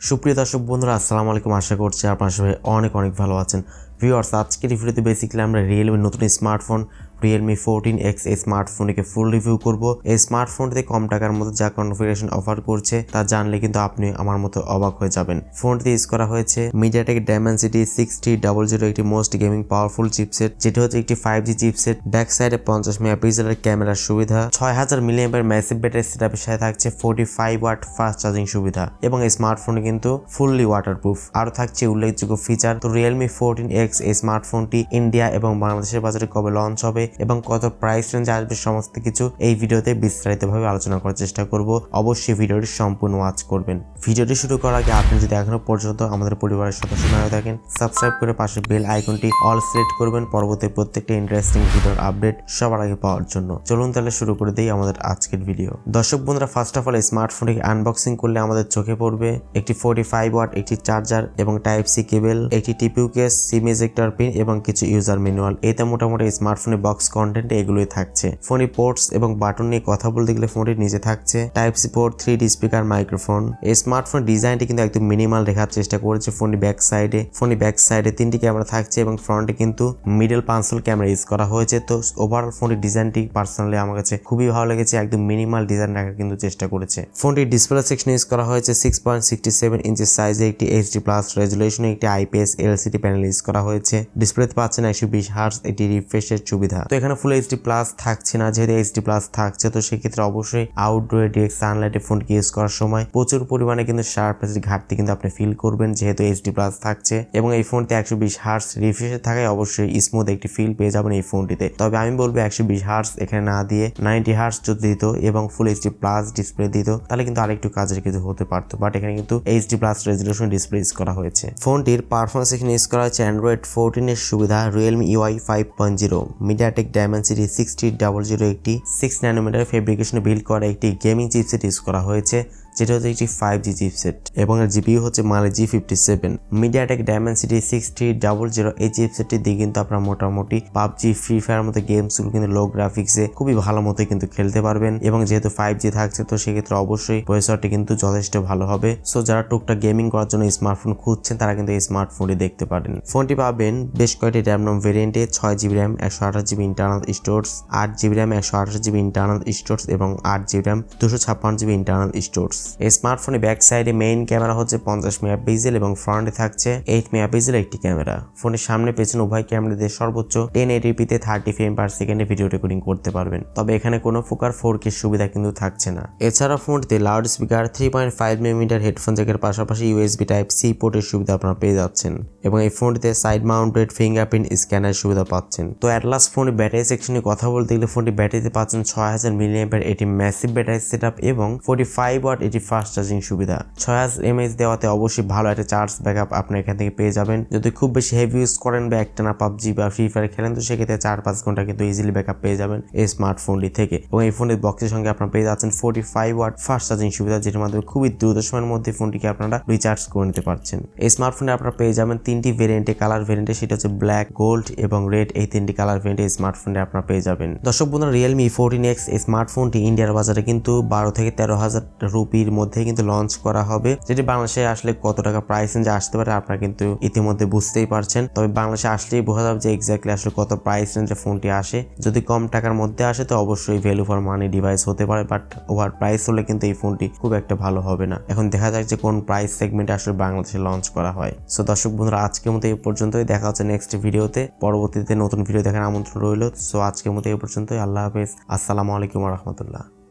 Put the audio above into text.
সুপ্রিয় দর্শক বন্ধুরা আসসালামু আলাইকুম। আশা করছি আপনারা সবাই অনেক ভালো আছেন। ভিউয়ার্স, আজকের ভিডিওতে বেসিক্যালি আমরা রিয়েলমি নতুন স্মার্টফোন Realme 14X এই স্মার্টফোনটিকে ফুল রিভিউ করব। এই স্মার্টফোনটিতে কম টাকার মধ্যে যা কনফিগারেশন অফার করছে তা জানলে কিন্তু আপনি আমার মতো অবাক হয়ে যাবেন। ফোনটি ইউজ করা হয়েছে MediaTek Dimensity 6000, একটি মোস্ট গেমিং পাওয়ারফুল চিপসেট, যেটি হচ্ছে একটি 5G চিপসেট। ব্যাক সাইডে 50 মেগাপিক্সেলের ক্যামেরার সুবিধা, 6000 মিলিঅ্যাম্পিয়ার ম্যাসিভ ব্যাটারি সেটআপের সাথে থাকছে 45 ওয়াট ফাস্ট চার্জিং সুবিধা এবং এই স্মার্টফোনটি কিন্তু ফুললি ওয়াটারপ্রুফ। আরও থাকছে উল্লেখযোগ্য ফিচার। তো Realme 14X এই স্মার্টফোনটি ইন্ডিয়া এবং বাংলাদেশের বাজারে কবে লঞ্চ হবে এবং কত প্রাইস রেঞ্জে আসবে সমস্ত কিছু এই ভিডিওতে বিস্তারিতভাবে আলোচনা করার চেষ্টা করব। অবশ্যই ভিডিওটি সম্পূর্ণ ওয়াচ করবেন। ভিডিওটি শুরু করার আগে আপনি যদি এখনো পর্যন্ত আমাদের পরিবারের সদস্য না হয়ে থাকেন, সাবস্ক্রাইব করে পাশে বেল আইকনটি অল সিলেক্ট করবেন পরবর্তী প্রত্যেকটা ইন্টারেস্টিং ভিডিওর আপডেট সবার আগে পাওয়ার জন্য। চলুন তাহলে শুরু করে দেই আমাদের আজকের ভিডিও। দর্শক বন্ধুরা, ফার্স্ট অফ অল এই স্মার্টফোনটিকে আনবক্সিং করলে আমাদের চোখে পড়বে একটি 45 ওয়াট একটি চার্জার এবং টাইপ সি কেবল, একটি টিপিউ কেস, সিম ইজেক্টর পিন এবং কিছু ইউজার ম্যানুয়াল। এতে মোটামুটি স্মার্টফোনের বক্স কন্টেন্ট এগুলোই থাকছে। ফোনে পোর্টস এবং বাটন নিয়ে কথা বলতে গেলে ফোনটির নিচে থাকছে type C port, 3D speaker, microphone. এই স্মার্টফোন ডিজাইনটি কিন্তু একদম মিনিমাল রেখার চেষ্টা করেছে। ফোনটি ব্যাক সাইডে 3টি ক্যামেরা থাকছে এবং ফ্রন্টে কিন্তু মিডল পাঁচল ক্যামেরা ইউজ করা হয়েছে। তো ওভারঅল ফোনটির ডিজাইনটি পার্সোনালি আমার কাছে খুবই ভালো লেগেছে। একদম মিনিমাল ডিজাইন রাখার কিন্তু চেষ্টা করেছে। ফোনটির ডিসপ্লে সেকশন ইউজ করা হয়েছে 6.67 ইঞ্চি সাইজে একটি HD+ রেজুলেশনে একটি IPS LCD প্যানেল ইউজ করা হয়েছে। ডিসপ্লেতে পাচ্ছেন 120 হার্টজ একটি রিফ্রেশের সুবিধা। তো এখানে ফুল HD+ থাকছে না, যেহেতু HD+ থাকছে তো সেক্ষেত্রে অবশ্যই আউটডোরে ডিরেক্ট সানলাইটে ফোনকে ইউজ করার সময় প্রচুর পরিমাণে কিন্তু শার্পনেসের ঘাটতি কিন্তু আপনি ফিল করবেন, যেহেতু HD+ থাকছে এবং এই ফোনটি 120 হার্টজ রিফ্রেশে থাকায় অবশ্যই স্মুথ একটি ফিল পেয়ে যাবেন এই ফোনটিতে। তবে আমি বলবো 120 হার্টজ এখানে না দিয়ে 90 হার্টজ যদি দিত এবং ফুল HD+ ডিসপ্লে দিত তাহলে কিন্তু আরেকটু কাজের কিছু হতে পারতো, বাট এখানে কিন্তু HD+ রেজুলেশন ডিসপ্লে ইউজ করা হয়েছে। ফোনটির পারফরমেন্স এখানে ইউজ করা হয়েছে Android 14 এর সুবিধা, Realme UI 5.0, MediaTek Dimensity 6000 একটি 6 ন্যানোমিটার ফেব্রিকেশনে বিল্ড করা একটি গেমিং চিপসেট ইউজ করা হয়েছে, যেটা হচ্ছে একটি 5G চিপসেট এবং এর জিপিইউ হচ্ছে Mali G57। MediaTek Dimensity 6000 এই চিপসেটটি দিয়ে কিন্তু আপনারা মোটামুটি PUBG, ফ্রি ফায়ার মতো গেমসগুলো কিন্তু লো গ্রাফিক্সে খুবই ভালো মতো কিন্তু খেলতে পারবেন এবং যেহেতু 5G থাকছে তো সেক্ষেত্রে অবশ্যই প্রসেসরটি কিন্তু যথেষ্ট ভালো হবে। সো যারা টুকটাক গেমিং করার জন্য স্মার্টফোন খুঁজছেন তারা কিন্তু এই স্মার্টফোনটি দেখতে পারেন। ফোনটি পাবেন বেশ কয়েকটি র্যাম রম ভেরিয়েন্টে, 6GB RAM 128GB internal storage, 8GB RAM 128GB internal storage এবং 8GB RAM 256GB internal storage. এই স্মার্টফোনে ব্যাক সাইডে মেইন ক্যামেরা হচ্ছে 50 মেগাপিক্সেল এবং ফ্রন্টে থাকছে 8 মেগাপিক্সেল একটি ক্যামেরা। ফোনের সামনে পেছনে উভয় ক্যামেরা দিয়ে সর্বোচ্চ 1080p-তে 30 ফ্রেম পার সেকেন্ডে ভিডিও রেকর্ডিং করতে পারবেন। তবে এখানে কোনো প্রকার 4K সুবিধা কিন্তু থাকছে না। এছাড়া ফোনটিতে লাউড স্পিকার, 3.5mm হেডফোন জ্যাকের পাশাপাশি USB Type-C পোর্টের সুবিধা আপনারা পেয়ে যাচ্ছেন এবং এই ফোনটিতে সাইড মাউন্টেড ফিঙ্গারপ্রিন্ট স্ক্যানার সুবিধা পাচ্ছেন। তো অ্যাট লাস্ট ফোনের ব্যাটারি সেকশনে কথা বলতে গেলে ফোনটি ব্যাটারিতে পাচ্ছেন 6000 মিলিঅ্যাম্পিয়ার এটি ম্যাসিভ ব্যাটারি সেটআপ এবং 45 ওয়াট এটি ফাস্ট চার্জিং সুবিধা। 6000 mAh দেওয়াতে অবশ্যই ভালো একটা চার্জ ব্যাকআপ আপনি এখান থেকে পেয়ে যাবেন। যদি খুব বেশি হেভি ইউজ করেন বা একটানা PUBG বা ফ্রি ফায়ার খেলেন তো সেক্ষেত্রে 4-5 ঘন্টা কিন্তু ইজিলি ব্যাকআপ পেয়ে যাবেন এই স্মার্টফোনটি থেকে এবং এই ফোনের বক্সের সঙ্গে আপনারা পেয়ে যাচ্ছেন 45 ওয়াট ফাস্ট চার্জিং সুবিধা, যেটার মাধ্যমে খুবই দ্রুত সময়ের মধ্যে ফোনটিকে আপনারা রিচার্জ করে নিতে পারছেন। এই স্মার্টফোনে আপনারা পেয়ে যাবেন 3টি ভেরিয়েন্টে, কালার ভেরিয়েন্টে সেটা হচ্ছে ব্ল্যাক, গোল্ড এবং রেড। এই 3টি কালার ভেরিয়েন্টে এই স্মার্টফোনে আপনারা পেয়ে যাবেন। দর্শক বন্ধুরা, Realme 14X এই স্মার্টফোনটি ইন্ডিয়ার বাজারে কিন্তু 12 থেকে 13,000 রুপির মধ্যে কিন্তু লঞ্চ করা হবে, যেটি বাংলাদেশে আসলে কত টাকা প্রাইস রেঞ্জে আসতে পারে আপনারা কিন্তু ইতিমধ্যে বুঝতেই পারছেন। তবে বাংলাদেশে আসলেই বোঝা যাবে যে এক্স্যাক্টলি আসলে কত প্রাইস রেঞ্জে ফোনটি আসে। যদি কম টাকার মধ্যে আসে তো অবশ্যই ভ্যালু ফর মানি ডিভাইস হতে পারে, বাট ওভার প্রাইস হলে কিন্তু এই ফোনটি খুব একটা ভালো হবে না। এখন দেখা যাক যে কোন প্রাইস সেগমেন্টে আসলে বাংলাদেশে লঞ্চ করা হয়। সো দর্শক বন্ধুরা, আজকের মতো এই পর্যন্তই। দেখা হচ্ছে নেক্সট ভিডিওতে। পরবর্তীতে নতুন ভিডিও দেখার আমন্ত্রণ রইল। সো আজকের মতো এই পর্যন্তই। আল্লাহ হাফেজ। আসসালামু আলাইকুম ওয়া রাহমাতুল্লাহ।